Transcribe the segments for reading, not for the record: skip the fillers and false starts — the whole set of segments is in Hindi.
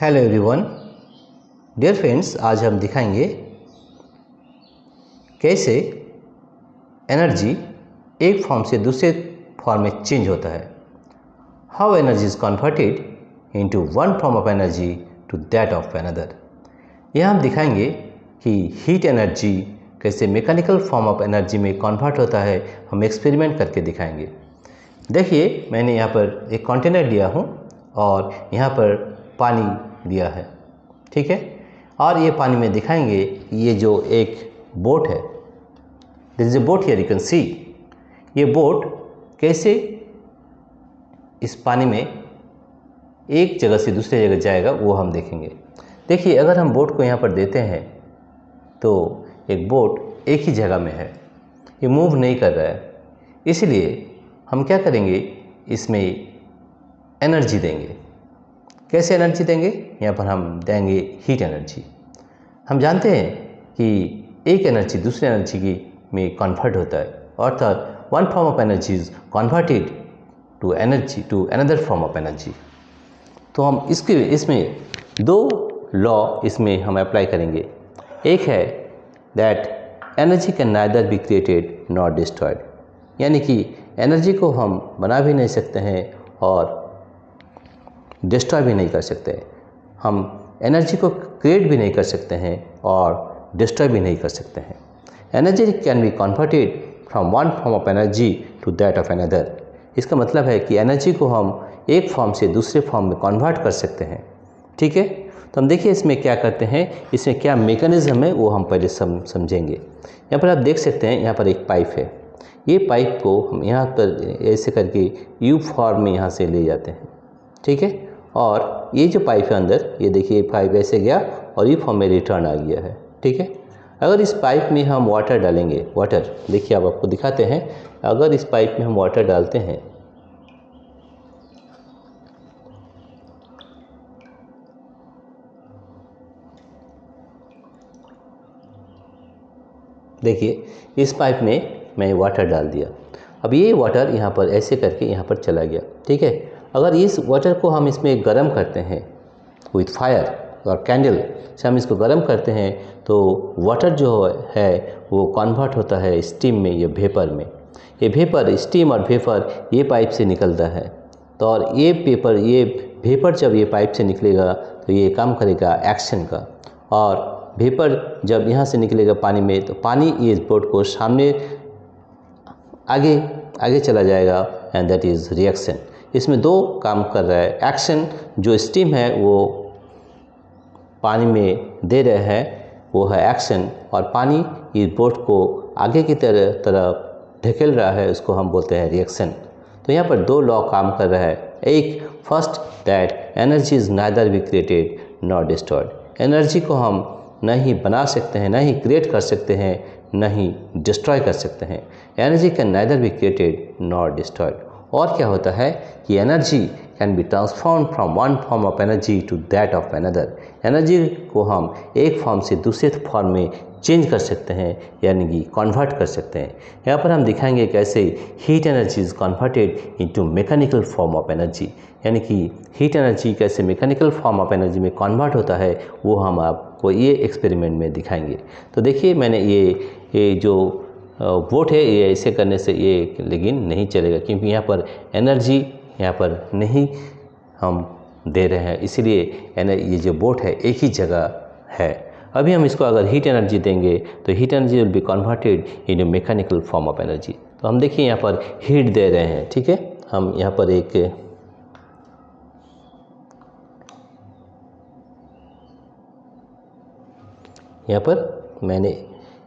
हेलो एवरीवन, डियर फ्रेंड्स, आज हम दिखाएंगे कैसे एनर्जी एक फॉर्म से दूसरे फॉर्म में चेंज होता है। How energy is converted into one form of energy to that of another. यह हम दिखाएंगे कि हीट एनर्जी कैसे मैकेनिकल फॉर्म ऑफ एनर्जी में कन्वर्ट होता है। हम एक्सपेरिमेंट करके दिखाएंगे। देखिए, मैंने यहाँ पर एक कंटेनर लिया हूँ और यहाँ पर पानी दिया है, ठीक है। और ये पानी में दिखाएंगे ये जो एक बोट है, this is a boat here, you can see. ये बोट कैसे इस पानी में एक जगह से दूसरी जगह जाएगा वो हम देखेंगे। देखिए, अगर हम बोट को यहाँ पर देते हैं तो एक बोट एक ही जगह में है, ये मूव नहीं कर रहा है। इसलिए हम क्या करेंगे, इसमें एनर्जी देंगे। कैसे एनर्जी देंगे? यहाँ पर हम देंगे हीट एनर्जी। हम जानते हैं कि एक एनर्जी दूसरे एनर्जी की में कन्वर्ट होता है, अर्थात one form of energy is converted to energy to another form of energy. तो हम इसमें दो लॉ इसमें हम अप्लाई करेंगे। एक है that energy can neither be created not destroyed, यानी कि एनर्जी को हम बना भी नहीं सकते हैं और डिस्ट्रॉय भी नहीं कर सकते। हम एनर्जी को क्रिएट भी नहीं कर सकते हैं और डिस्ट्रॉय भी नहीं कर सकते हैं। Energy can be converted from one form of energy to that of another. इसका मतलब है कि एनर्जी को हम एक फॉर्म से दूसरे फॉर्म में कन्वर्ट कर सकते हैं, ठीक है। तो हम देखिए इसमें क्या करते हैं, इसमें क्या मैकेनिज्म है वो हम पहले समझेंगे। यहाँ पर आप देख सकते हैं, यहाँ पर एक पाइप है। ये पाइप को हम यहाँ पर ऐसे करके यू फॉर्म में यहाँ से ले जाते हैं, ठीक है। और ये जो पाइप है अंदर, ये देखिए पाइप ऐसे गया और ये फॉर्म में रिटर्न आ गया है, ठीक है। अगर इस पाइप में हम वाटर डालेंगे, वाटर देखिए अब आपको दिखाते हैं। अगर इस पाइप में हम वाटर डालते हैं देखिए, इस पाइप में मैं वाटर डाल दिया। अब ये वाटर यहाँ पर ऐसे करके यहाँ पर चला गया, ठीक है। अगर इस वाटर को हम इसमें गर्म करते हैं विथ फायर और कैंडल से हम इसको गर्म करते हैं तो वाटर जो है वो कन्वर्ट होता है स्टीम में या वेपर में। ये वेपर, स्टीम और वेपर ये पाइप से निकलता है। तो और ये वेपर जब ये पाइप से निकलेगा तो ये काम करेगा एक्शन का, और वेपर जब यहाँ से निकलेगा पानी में तो पानी इस बोट को सामने आगे आगे चला जाएगा, एंड दैट इज़ रिएक्शन। इसमें दो काम कर रहा है। एक्शन जो स्टीम है वो पानी में दे रहे हैं, वो है एक्शन, और पानी इस बोट को आगे की तरफ ढकेल रहा है, उसको हम बोलते हैं रिएक्शन। तो यहाँ पर दो लॉ काम कर रहा है। एक, first that energy is neither be created not destroyed. Energy को हम न ही बना सकते हैं, न ही क्रिएट कर सकते हैं, न ही डिस्ट्रॉय कर सकते हैं। Energy can neither be created not destroyed. और क्या होता है कि energy can be transform from one form of energy to that of another. Energy को हम एक फॉर्म से दूसरे फॉर्म में चेंज कर सकते हैं, यानी कि कन्वर्ट कर सकते हैं। यहाँ पर हम दिखाएंगे कैसे heat energy is converted into mechanical form of energy, यानी कि हीट एनर्जी कैसे मैकेनिकल फॉर्म ऑफ एनर्जी में कन्वर्ट होता है वो हम आपको ये एक्सपेरिमेंट में दिखाएंगे। तो देखिए, मैंने ये जो वोट है ये ऐसे करने से ये लेकिन नहीं चलेगा, क्योंकि यहाँ पर एनर्जी यहाँ पर नहीं हम दे रहे हैं, इसीलिए ये जो बोट है एक ही जगह है। अभी हम इसको अगर हीट एनर्जी देंगे तो heat energy will be converted in A mechanical form of energy. तो हम देखिए यहाँ पर हीट दे रहे हैं, ठीक है। हम यहाँ पर यहाँ पर मैंने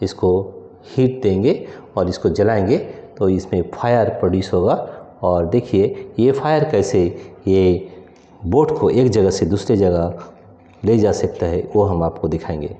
इसको हीट देंगे और इसको जलाएंगे तो इसमें फायर प्रोड्यूस होगा। और देखिए ये फायर कैसे ये बोट को एक जगह से दूसरी जगह ले जा सकता है वो हम आपको दिखाएंगे।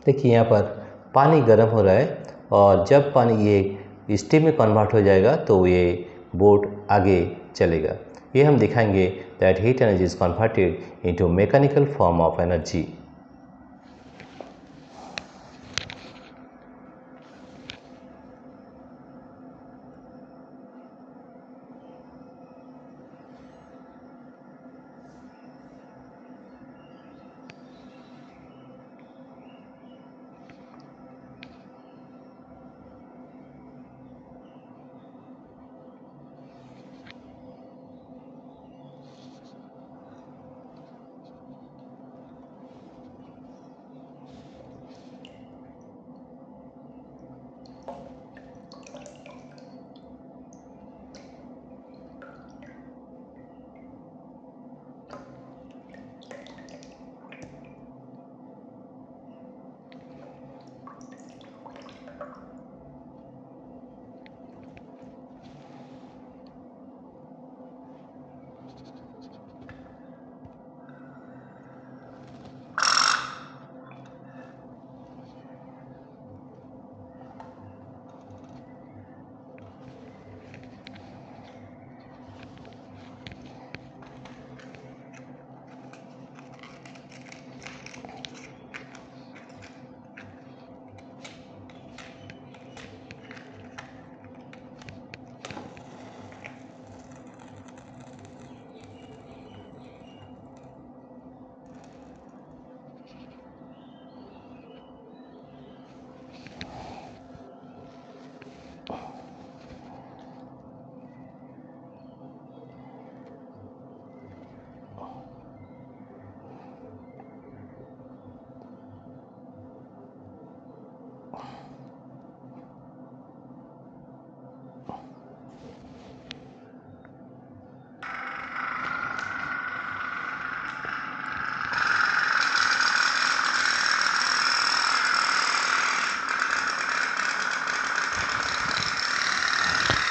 देखिए यहाँ पर पानी गर्म हो रहा है और जब पानी ये स्टीम में कन्वर्ट हो जाएगा तो ये बोट आगे चलेगा। ये हम दिखाएंगे that heat energy is converted into mechanical form of energy.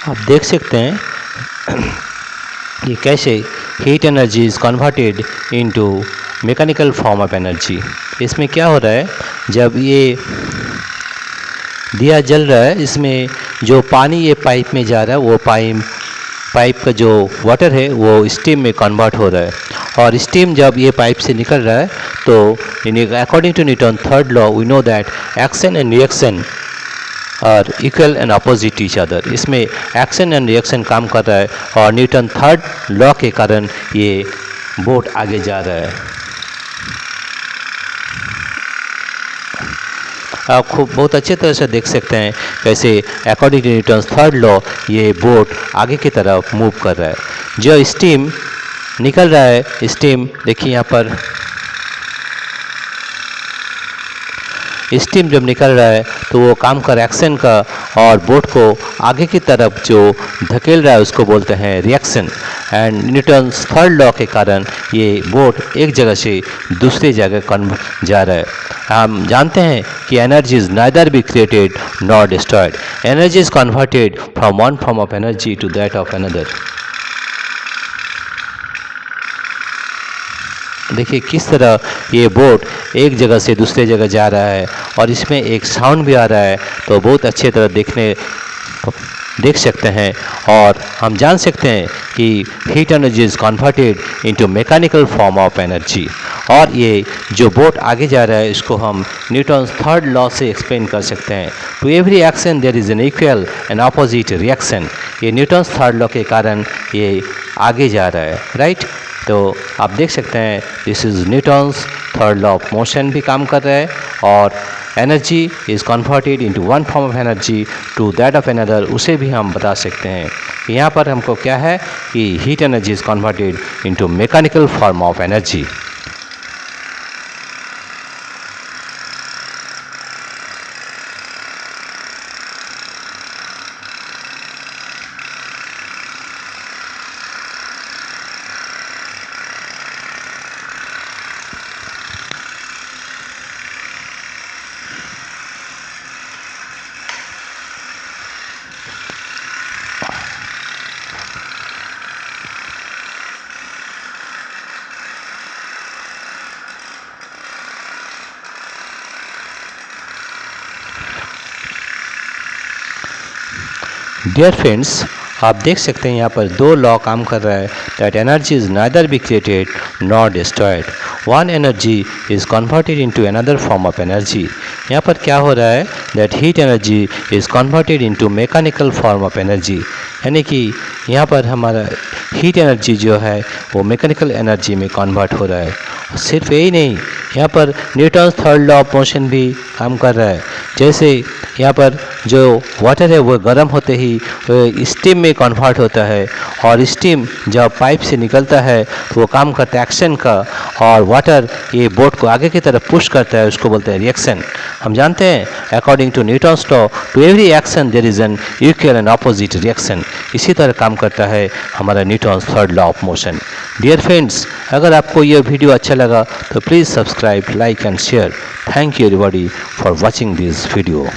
आप देख सकते हैं ये कैसे heat energy is converted into mechanical form of energy. इसमें क्या हो रहा है, जब ये दिया जल रहा है इसमें जो पानी ये पाइप में जा रहा है वो पाइप का जो वाटर है वो स्टीम में कन्वर्ट हो रहा है और स्टीम जब ये पाइप से निकल रहा है तो according to Newton third law we know that action and reaction are equal and opposite each other. इसमें एक्शन एंड रिएक्शन काम कर रहा है और न्यूटन थर्ड लॉ के कारण ये बोट आगे जा रहा है। आप खूब बहुत अच्छे तरह से देख सकते हैं कैसे according to Newton third law ये बोट आगे की तरफ मूव कर रहा है। जो स्टीम निकल रहा है, स्टीम देखिए यहाँ पर स्टीम जब निकल रहा है तो वो काम का रिएक्शन का और बोट को आगे की तरफ जो धकेल रहा है उसको बोलते हैं reaction. And Newton third law के कारण ये बोट एक जगह से दूसरी जगह जा रहा है। हम जानते हैं कि energy is neither be created nor destroyed, energy is converted from one form of energy to that of another. देखिए किस तरह ये बोट एक जगह से दूसरे जगह जा रहा है और इसमें एक साउंड भी आ रहा है, तो बहुत अच्छे तरह देख सकते हैं और हम जान सकते हैं कि heat energy is converted into mechanical form of energy. और ये जो बोट आगे जा रहा है इसको हम न्यूटन थर्ड लॉ से एक्सप्लेन कर सकते हैं। To every action there is an equal and opposite reaction. ये न्यूटन थर्ड लॉ के कारण ये आगे जा रहा है, राइट। तो आप देख सकते हैं this is Newton's third law of motion भी काम कर रहा है और energy is converted into one form of energy to that of another, उसे भी हम बता सकते हैं। यहाँ पर हमको क्या है कि heat energy is converted into mechanical form of energy. Dear friends, आप देख सकते हैं यहाँ पर दो लॉ काम कर रहा है that energy is neither be created not destroyed. One energy is converted into another form of energy. यहाँ पर क्या हो रहा है that heat energy is converted into mechanical form of energy, यानी कि यहाँ पर हमारा हीट एनर्जी जो है वो मैकेनिकल एनर्जी में कन्वर्ट हो रहा है। सिर्फ यही नहीं, यहाँ पर Newton's third law of motion भी काम कर रहा है। जैसे यहाँ पर जो वाटर है वो गर्म होते ही स्टीम में कन्वर्ट होता है, और स्टीम जब पाइप से निकलता है तो वो काम करता है एक्शन का, और वाटर ये बोट को आगे की तरफ पुश करता है, उसको बोलते हैं रिएक्शन। हम जानते हैं according to Newton's law to every action there is an equal and opposite reaction. इसी तरह काम करता है हमारा Newton's third law of motion. Dear friends, अगर आपको ये वीडियो अच्छा लगा तो please subscribe, like and share. Thank you everybody for watching this video.